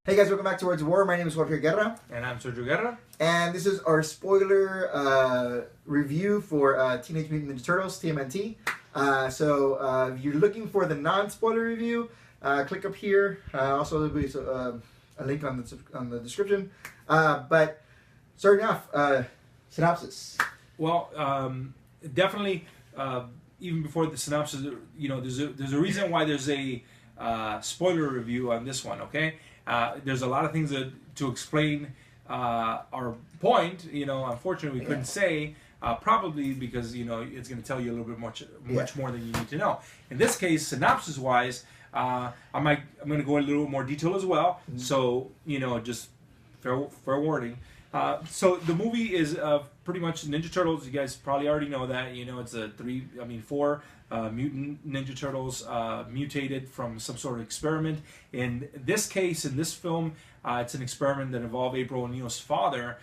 Hey guys, welcome back to Words of War. My name is Jorge Guerra. And I'm Sergio Guerra. And this is our spoiler review for Teenage Mutant Ninja Turtles, TMNT. So if you're looking for the non-spoiler review, click up here. Also, there'll be a link on the description. But starting off, synopsis. Well, definitely, even before the synopsis, there's a reason why there's a spoiler review on this one, okay? There's a lot of things to explain our point. Unfortunately, we couldn't say, probably because it's going to tell you a little bit much more than you need to know. In this case, synopsis-wise, I'm going to go in a little more detail as well. Mm-hmm. So just fair warning. So the movie is pretty much Ninja Turtles. You guys probably already know that. It's four mutant Ninja Turtles mutated from some sort of experiment. In this case, in this film, it's an experiment that involved April O'Neil's father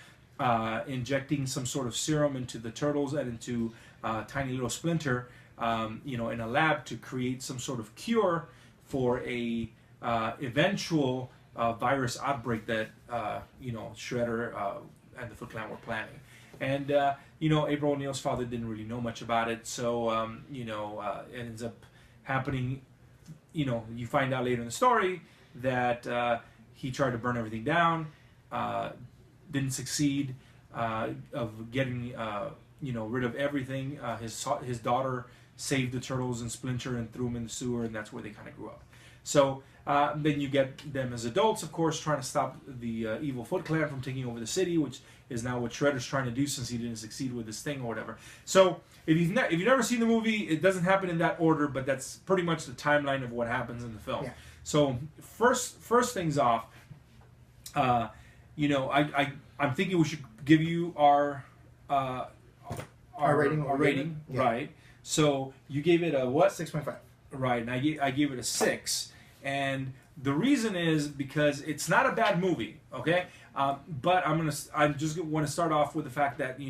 injecting some sort of serum into the turtles and into tiny little Splinter, in a lab to create some sort of cure for a eventual virus outbreak that Shredder and the Foot Clan were planning. And April O'Neil's father didn't really know much about it, so it ends up happening. You find out later in the story that he tried to burn everything down, didn't succeed of getting rid of everything. His daughter saved the turtles and Splinter and threw him in the sewer, and that's where they kind of grew up. So then you get them as adults, of course, trying to stop the evil Foot Clan from taking over the city, which is now what Shredder's trying to do since he didn't succeed with this thing or whatever. So if you've never seen the movie, it doesn't happen in that order, but that's pretty much the timeline of what happens in the film. Yeah. So first things off, I'm thinking we should give you our rating, yeah. Right? So you gave it a what? 6.5. Right, and I gave it a 6, and the reason is because it's not a bad movie, okay? But I just want to start off with the fact that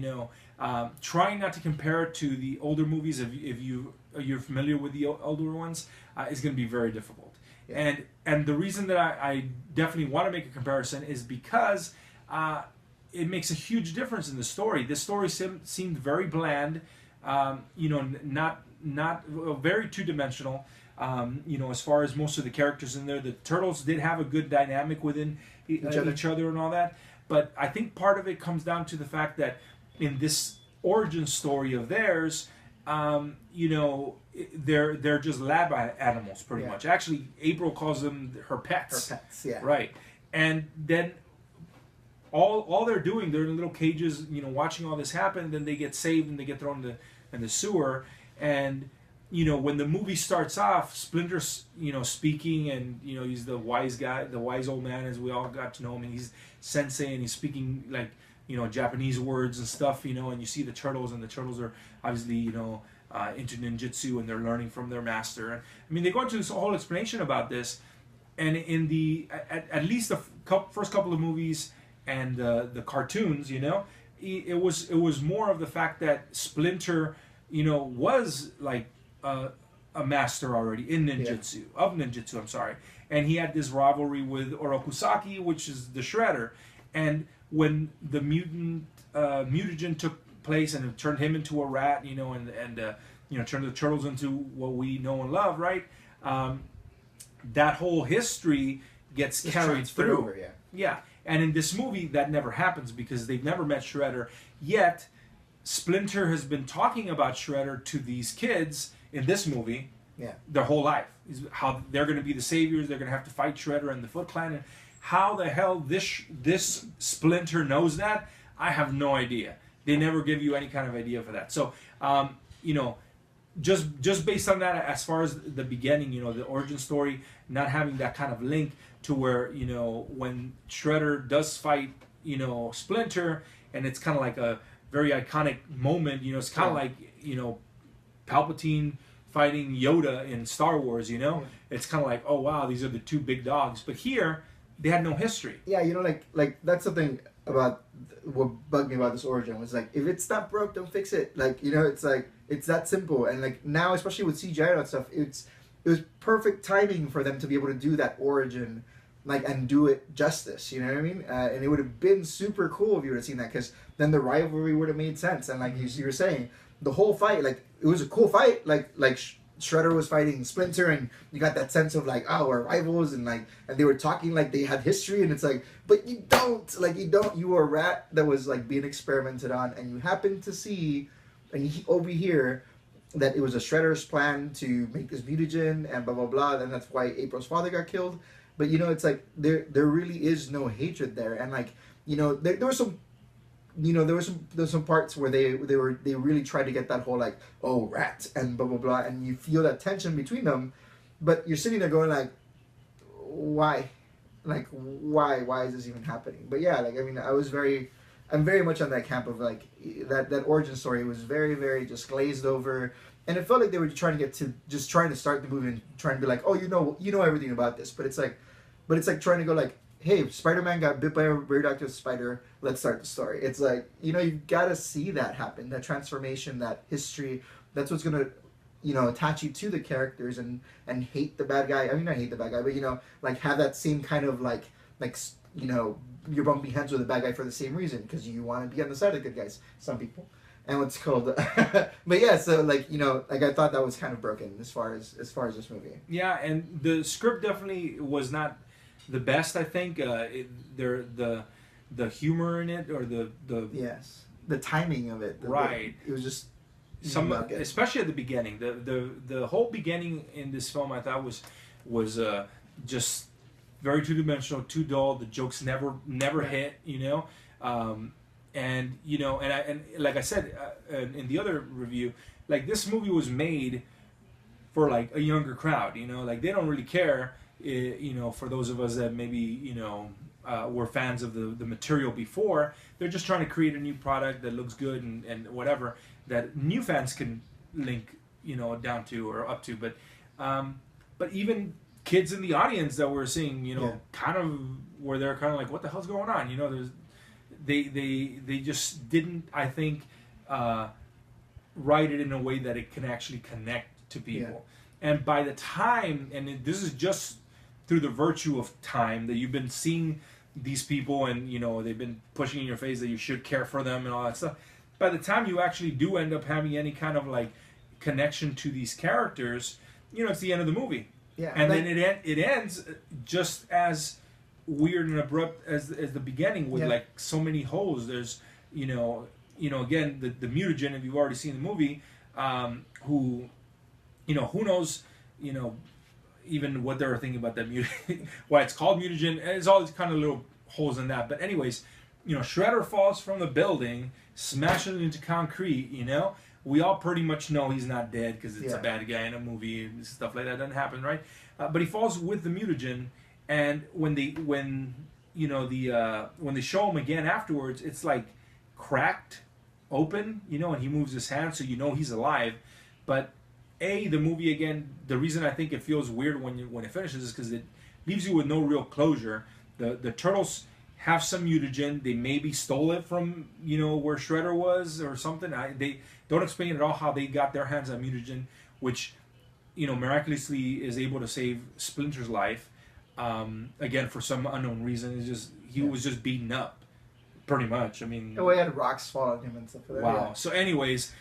trying not to compare it to the older movies, if you're familiar with the older ones, is going to be very difficult. Yeah. And the reason that I definitely want to make a comparison is because it makes a huge difference in the story. This story seemed very bland, not very two-dimensional. As far as most of the characters in there, the Turtles did have a good dynamic within each other and all that. But I think part of it comes down to the fact that in this origin story of theirs, they're just lab animals pretty much. Actually, April calls them her pets. Her pets, yeah. Right, and then all they're doing, they're in little cages, watching all this happen. Then they get saved and they get thrown in the sewer. And when the movie starts off, Splinter's speaking, and he's the wise guy, the wise old man, as we all got to know him, and he's sensei, and he's speaking like Japanese words and stuff, and you see the turtles, and the turtles are obviously into ninjutsu, and they're learning from their master. And they go into this whole explanation about this, and in the at least the first couple of movies and the cartoons, it was more of the fact that Splinter was like a master already in ninjutsu, I'm sorry. And he had this rivalry with Orokusaki, which is the Shredder. And when the mutagen took place and it turned him into a rat, and turned the turtles into what we know and love, right? That whole history gets carried through. Over, yeah. And in this movie, that never happens because they've never met Shredder. Yet, Splinter has been talking about Shredder to these kids in this movie their whole life. How they're going to be the saviors, they're going to have to fight Shredder and the Foot Clan. And how the hell this Splinter knows that, I have no idea. They never give you any kind of idea for that. So, just based on that, as far as the beginning, the origin story, not having that kind of link to where, when Shredder does fight, Splinter, and it's kind of like a very iconic moment, it's kind of like, Palpatine fighting Yoda in Star Wars, It's kind of like, oh wow, these are the two big dogs. But here, they had no history. Yeah, like that's something about what bugged me about this origin was like, if it's not broke, don't fix it. Like, it's like, it's that simple. And like now, especially with CGI and that stuff, it was perfect timing for them to be able to do that origin like and do it justice. You know what I mean? And it would have been super cool if you would have seen that, because then the rivalry would have made sense. And like you were saying, the whole fight, like it was a cool fight. Like Shredder was fighting Splinter, and you got that sense of like, oh, we're rivals, and like, and they were talking like they had history, and it's like, but you don't, you were a rat that was like being experimented on, and you happen to see, and over here, that it was a Shredder's plan to make this mutagen, and blah blah blah, and that's why April's father got killed. But you know, it's like there really is no hatred there, and like, you know, there was some. You know, there was some parts where they really tried to get that whole like, oh, rat and blah blah blah, and you feel that tension between them, but you're sitting there going like, why, why is this even happening? But yeah, like I mean, I'm very much on that camp of like that origin story was very very just glazed over, and it felt like they were trying to start the movie and trying to be like, oh, you know everything about this, but it's like trying to go like, hey, Spider-Man got bit by a radioactive spider, let's start the story. It's like, you know, you've got to see that happen, that transformation, that history. That's what's going to, you know, attach you to the characters and hate the bad guy. I mean, not hate the bad guy, but, you know, like have that same kind of like you know, you're bumping heads with the bad guy for the same reason, because you want to be on the side of the good guys, some people. And what's called, but yeah, so like, you know, like I thought that was kind of broken as far as this movie. Yeah, and the script definitely was not the best, I think. The humor in it, or the yes, the timing of it, right? It was just especially at the beginning. The whole beginning in this film, I thought was just very two dimensional, too dull. The jokes never hit, you know. And you know, and like I said in the other review, like this movie was made for like a younger crowd, you know, like they don't really care. You know, for those of us that maybe, you know, were fans of the material before, they're just trying to create a new product that looks good and whatever that new fans can link, you know, down to or up to. But even kids in the audience that we're seeing, you know, kind of where they're kind of like, what the hell's going on? You know, they just didn't, I think, write it in a way that it can actually connect to people. Yeah. And by the time, and this is just through the virtue of time, that you've been seeing these people and, you know, they've been pushing in your face that you should care for them and all that stuff. By the time you actually do end up having any kind of like connection to these characters, you know, it's the end of the movie. Yeah. And then it ends just as weird and abrupt as the beginning, with like so many holes. There's, you know, again, the mutagen, if you've already seen the movie, who, you know, who knows, you know, even what they were thinking about that mutagen, why it's called mutagen. There's all these kind of little holes in that. But anyways, you know, Shredder falls from the building, smashes into concrete, you know. We all pretty much know he's not dead because it's a bad guy in a movie and stuff like that. Doesn't happen, right? But he falls with the mutagen, and when they show him again afterwards, it's like cracked open, you know, and he moves his hand, so you know he's alive. But the movie, again, the reason I think it feels weird when it finishes is because it leaves you with no real closure. The turtles have some mutagen. They maybe stole it from, you know, where Shredder was or something. They don't explain at all how they got their hands on mutagen, which, you know, miraculously is able to save Splinter's life. Again, for some unknown reason, it's just he was just beaten up, pretty much. I mean, he had rocks fall on him and stuff like that. Wow. Yeah. So, anyways,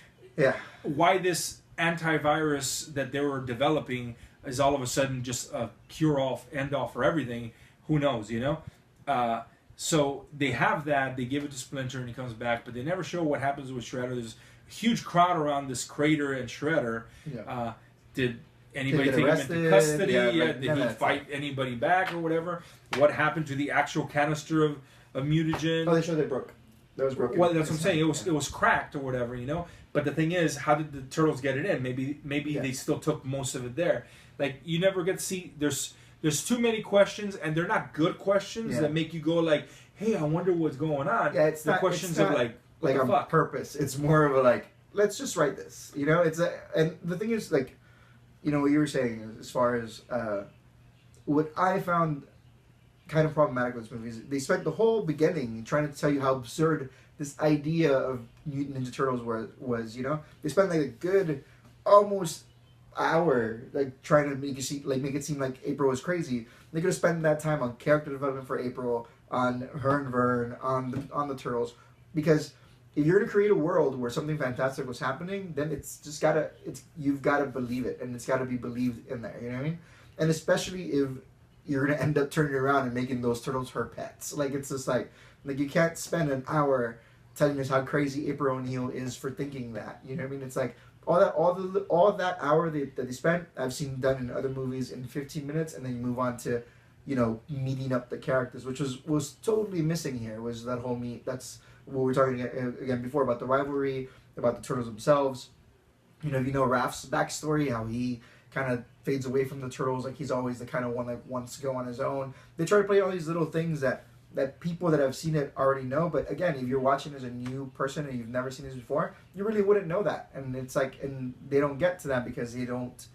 why this antivirus that they were developing is all of a sudden just a cure-all, end-all for everything? Who knows? You know. So they have that. They give it to Splinter, and he comes back, but they never show what happens with Shredder. There's a huge crowd around this crater and Shredder. Yeah. Did anybody take him into custody? Did he fight anybody back or whatever? What happened to the actual canister of mutagen? Oh, they showed they broke. That was broken. Well, that's what I'm saying. It was cracked or whatever, you know. But the thing is, how did the turtles get it in? Maybe they still took most of it there. Like, you never get to see. There's too many questions, and they're not good questions that make you go like, hey, I wonder what's going on. Yeah, it's the not questions it's not of like on purpose. It's more of a like, let's just write this. You know, and the thing is, like, you know, what you were saying as far as what I found kind of problematic with this movie is they spent the whole beginning trying to tell you how absurd this idea of Mutant Ninja Turtles was. You know, they spent like a good almost hour like trying to make it seem like April was crazy. They could have spent that time on character development for April, on her and Vern, on the turtles, because if you're gonna create a world where something fantastic was happening, then you've gotta believe it, and it's gotta be believed in there. You know what I mean? And especially if you're gonna end up turning around and making those turtles her pets. Like it's just like you can't spend an hour telling us how crazy April O'Neil is for thinking that. You know what I mean? It's like all of that hour that they spent, I've seen done in other movies in 15 minutes, and then you move on to, meeting up the characters, which was totally missing here. Was that whole meet? That's what we were talking again before about the rivalry, about the turtles themselves. If you know Raph's backstory, how he kind of fades away from the turtles, like he's always the kind of one that wants to go on his own. They try to play all these little things that people that have seen it already know, but again, if you're watching as a new person and you've never seen this before, you really wouldn't know that. And it's like, and they don't get to that because they don't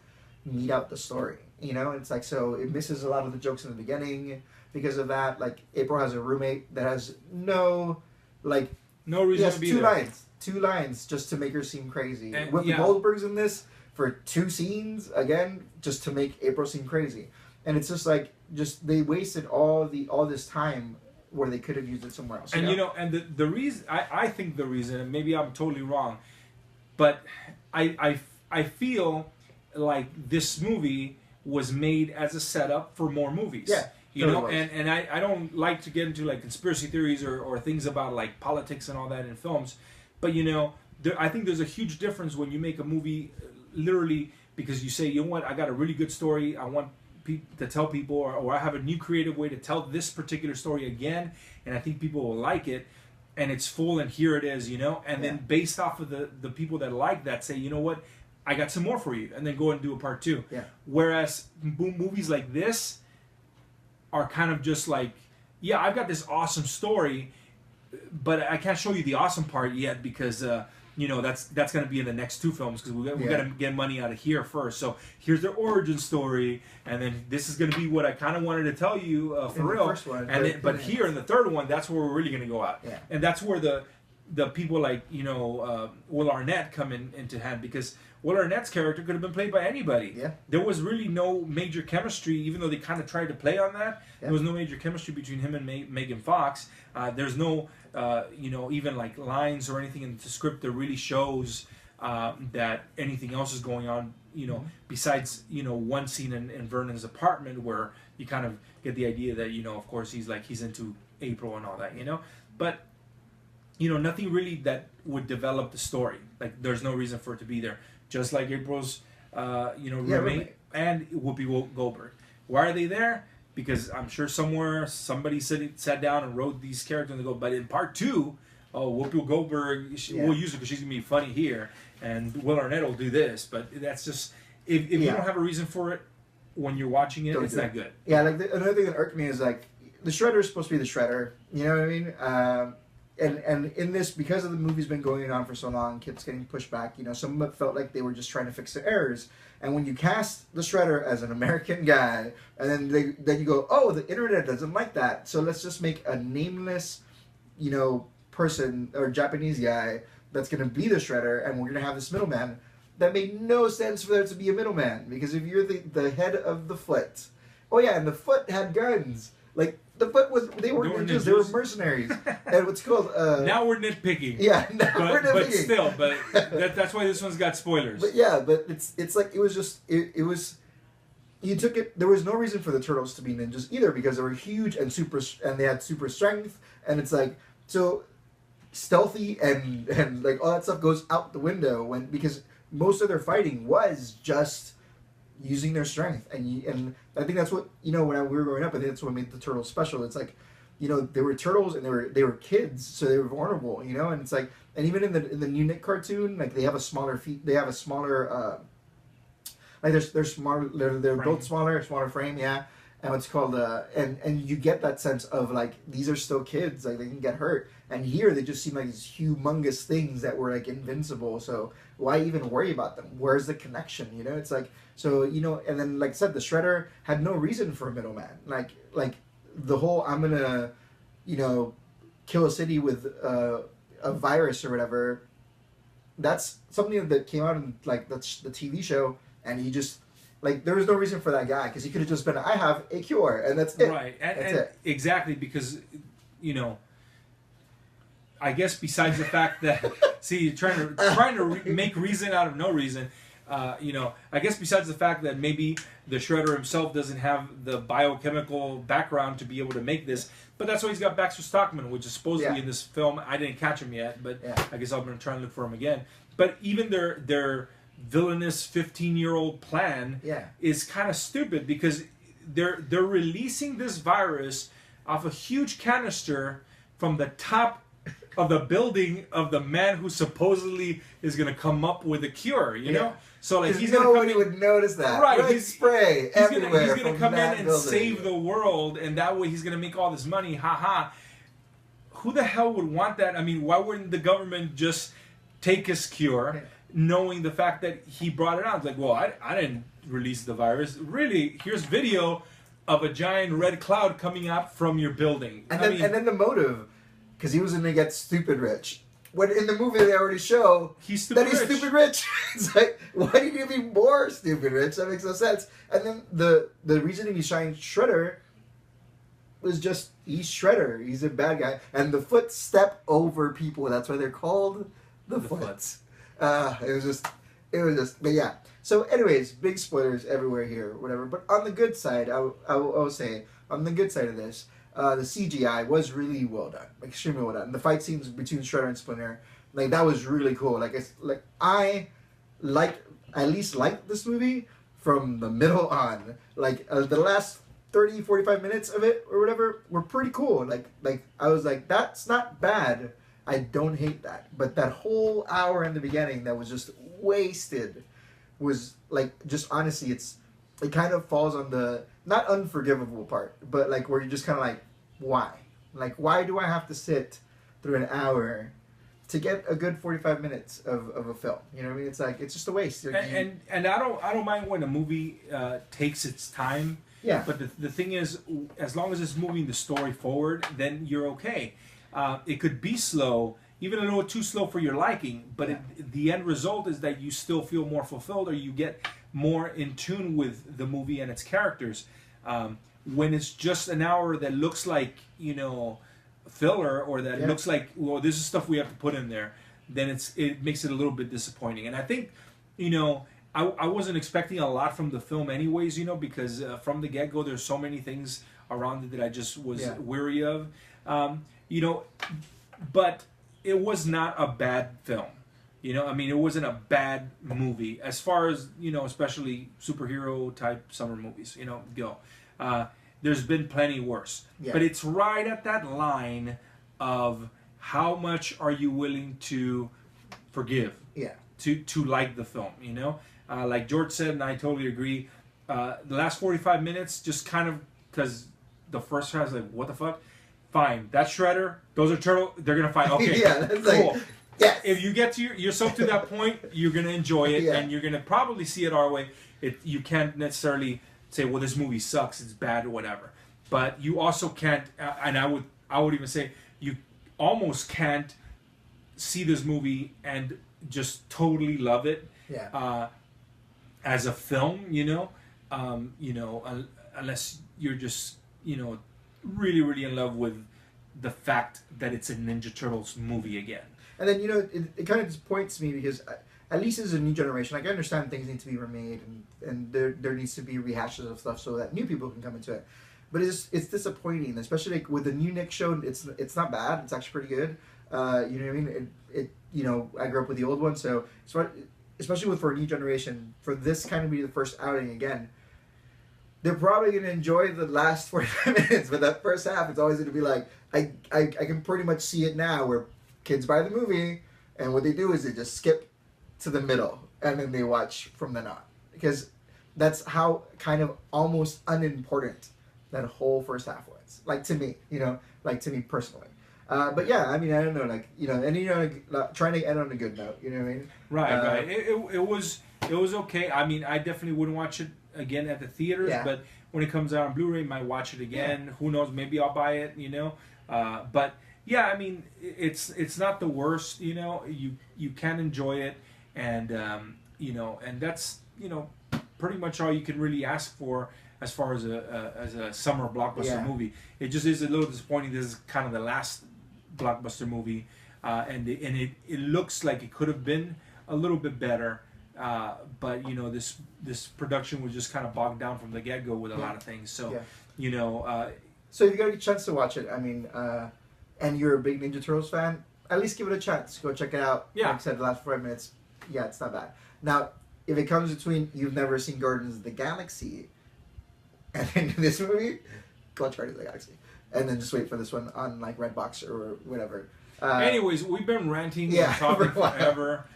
meet out the story. It's like, so it misses a lot of the jokes in the beginning because of that. Like April has a roommate that has no reason to be there. Two lines just to make her seem crazy. And, Whoopi Goldberg's in this for 2 scenes again, just to make April seem crazy. And it's just like, they wasted all this time where they could have used it somewhere else. And and the reason I think the reason, and maybe I'm totally wrong, but I feel like this movie was made as a setup for more movies. Yeah. And I don't like to get into like conspiracy theories or things about like politics and all that in films, but I think there's a huge difference when you make a movie literally because you say, what, I got a really good story, I want to tell people, or I have a new creative way to tell this particular story again, and I think people will like it, and it's full, and here it is, and then based off of the people that like that, say, you know what, I got some more for you, and then go and do a part 2. Yeah. Whereas movies like this are kind of just like, yeah, I've got this awesome story, but I can't show you the awesome part yet because that's going to be in the next 2 films because we got to get money out of here first. So here's their origin story, and then this is going to be what I kind of wanted to tell you for in real. The first one, but here in the 3rd one, that's where we're really going to go out. Yeah. And that's where the people like Will Arnett come into hand, because Will Arnett's character could have been played by anybody. Yeah. There was really no major chemistry, even though they kind of tried to play on that. Yeah. There was no major chemistry between him and Megan Fox. There's no even like lines or anything in the script that really shows that anything else is going on. Besides one scene in Vernon's apartment where you kind of get the idea that of course he's into April and all that. But nothing really that would develop the story. Like there's no reason for it to be there. Just like April's, roommate and Whoopi Goldberg. Why are they there? Because I'm sure somewhere somebody sat down and wrote these characters and they go, but in part 2, Whoopi Goldberg, we'll use her because she's going to be funny here, and Will Arnett will do this. But that's just, if you don't have a reason for it when you're watching it, it's not good. Yeah, like another thing that irked me is like, the Shredder is supposed to be the Shredder. You know what I mean? And in this, because of the movie's been going on for so long, keeps getting pushed back. Some of it felt like they were just trying to fix the errors. And when you cast the Shredder as an American guy, and then you go, oh, the internet doesn't like that, so let's just make a nameless, person or Japanese guy that's gonna be the Shredder, and we're gonna have this middleman. That made no sense for there to be a middleman, because if you're the head of the Foot, and the Foot had guns. Like, the Foot they were ninjas, they were mercenaries. And what's called... now we're nitpicking. Yeah, we're nitpicking. But that's why this one's got spoilers. But it's like, it was just... It was... You took it... There was no reason for the Turtles to be ninjas either, because they were huge and they had super strength, and it's like... So, stealthy and like, all that stuff goes out the window because most of their fighting was just... using their strength, and I think that's what when we were growing up, I think that's what made the Turtles special. It's like, they were turtles and they were kids, so they were vulnerable, and it's like, and even in the new Nick cartoon, like they have a smaller like they're smaller, they're built smaller frame, and what's called and you get that sense of like, these are still kids, like they can get hurt, and here they just seem like these humongous things that were like invincible, so why even worry about them? Where's the connection? It's like, so and then like I said, the Shredder had no reason for a middleman, like the whole, I'm gonna kill a city with a virus or whatever, that's something that came out in like the TV show, and he just like there was no reason for that guy because he could have just been I have a cure and that's it. Right, and, that's and it. exactly because I guess besides the fact that see you're trying to make reason out of no reason. I guess besides the fact that maybe the Shredder himself doesn't have the biochemical background to be able to make this, but that's why he's got Baxter Stockman, which is supposedly in this film. I didn't catch him yet, but I guess I'm going to try and look for him again. But even their villainous 15-year-old plan is kind of stupid because they're releasing this virus off a huge canister from the top of the building of the man who supposedly is going to come up with a cure, you know? So like he's nobody would notice that. Right. Red spray everywhere. He's going to come in and building. save the world, and that way he's going to make all this money. Ha ha. Who the hell would want that? I mean, why wouldn't the government just take his cure, knowing the fact that he brought it out? It's like, well, I didn't release the virus. Really, here's video of a giant red cloud coming out from your building. And then the motive, because he was going to get stupid rich. When in the movie they already show he's stupid rich. It's like, why do you give me more stupid rich? That makes no sense. And then the reason he shined Shredder was just he's Shredder. He's a bad guy. And the Foot step over people. That's why they're called the Foots. It was just, but yeah. So anyways, big spoilers everywhere here, whatever. But on the good side, I will say, on the good side of this, the CGI was really well done, extremely well done. And the fight scenes between Shredder and Splinter, like that was really cool. I at least liked this movie from the middle on. Like the last 30, 45 minutes of it or whatever were pretty cool. Like I was like, that's not bad. I don't hate that. But that whole hour in the beginning that was just wasted was like just honestly it kind of falls on the not unforgivable part, but like where you're just kind of like, why? Like, why do I have to sit through an hour to get a good 45 minutes of a film? You know what I mean? It's like, it's just a waste. And I don't mind when a movie takes its time. Yeah. But the thing is, as long as it's moving the story forward, then you're okay. It could be slow, even a little too slow for your liking, but the end result is that you still feel more fulfilled or you get more in tune with the movie and its characters. When it's just an hour that looks like, filler or that looks like, well, this is stuff we have to put in there, then it makes it a little bit disappointing. And I think, I wasn't expecting a lot from the film anyways, because from the get-go there's so many things around it that I just was weary of. But it was not a bad film. It wasn't a bad movie as far as, especially superhero type summer movies, go. There's been plenty worse. Yeah. But it's right at that line of how much are you willing to forgive? Yeah. To like the film, like George said, and I totally agree. The last 45 minutes, just kind of, because the first half is like, what the fuck? Fine. That's Shredder. Those are Turtle. They're going to fight. Okay. That's cool. Like, yes. If you get to yourself to that point, you're going to enjoy it, and you're going to probably see it our way. You can't necessarily say, well, this movie sucks, it's bad, or whatever. But you also can't, and I would even say, you almost can't see this movie and just totally love it as a film, unless you're just, really, really in love with the fact that it's a Ninja Turtles movie again. And then, it kind of disappoints me because at least as a new generation, like I understand things need to be remade and there needs to be rehashes of stuff so that new people can come into it. But it's disappointing, especially like with the new Nick show. It's not bad. It's actually pretty good. You know what I mean? I grew up with the old one, so especially for a new generation, for this kind of be the first outing again, they're probably going to enjoy the last 45 minutes, but that first half, it's always going to be like, I can pretty much see it now where kids buy the movie, and what they do is they just skip to the middle, and then they watch from then on. Because that's how kind of almost unimportant that whole first half was. Like to me, to me personally. But yeah, I mean, I don't know, and trying to end on a good note, you know what I mean? Right. It was okay. I mean, I definitely wouldn't watch it again at the theaters, but when it comes out on Blu-ray, might watch it again. Who knows? Maybe I'll buy it. But yeah, I mean, it's not the worst. You can enjoy it, and and that's pretty much all you can really ask for as far as a summer blockbuster movie. It just is a little disappointing. This is kind of the last blockbuster movie, and it looks like it could have been a little bit better. But you know, this production was just kind of bogged down from the get-go with a lot of things. So you know, so if you got a chance to watch it, I mean, and you're a big Ninja Turtles fan, at least give it a chance. Go check it out. Yeah. Like I said, the last 5 minutes, it's not bad. Now, if it comes between you've never seen Guardians of the Galaxy and then this movie, go watch Guardians of the Galaxy, and then just wait for this one on like Redbox or whatever. Anyways, we've been ranting and talking forever.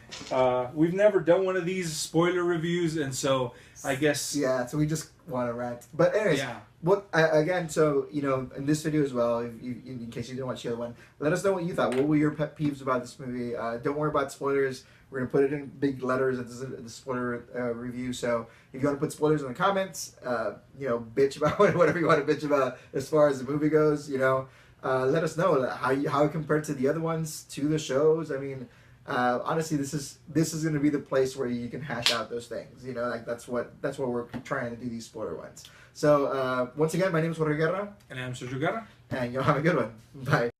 We've never done one of these spoiler reviews, and so I guess so we just want to rant. But anyways, what again? So you know, in this video as well, if you, in case you didn't watch the other one, let us know what you thought. What were your pet peeves about this movie? Don't worry about spoilers. We're gonna put it in big letters at the spoiler review. So if you want to put spoilers in the comments, you know, bitch about whatever you want to bitch about as far as the movie goes. You know, let us know how it compared to the other ones, to the shows. I mean, honestly, this is gonna be the place where you can hash out those things. You know, like that's what we're trying to do, these spoiler ones. So once again, my name is Jorge Guerra, and I'm Sergio Guerra, and you'll have a good one. Bye.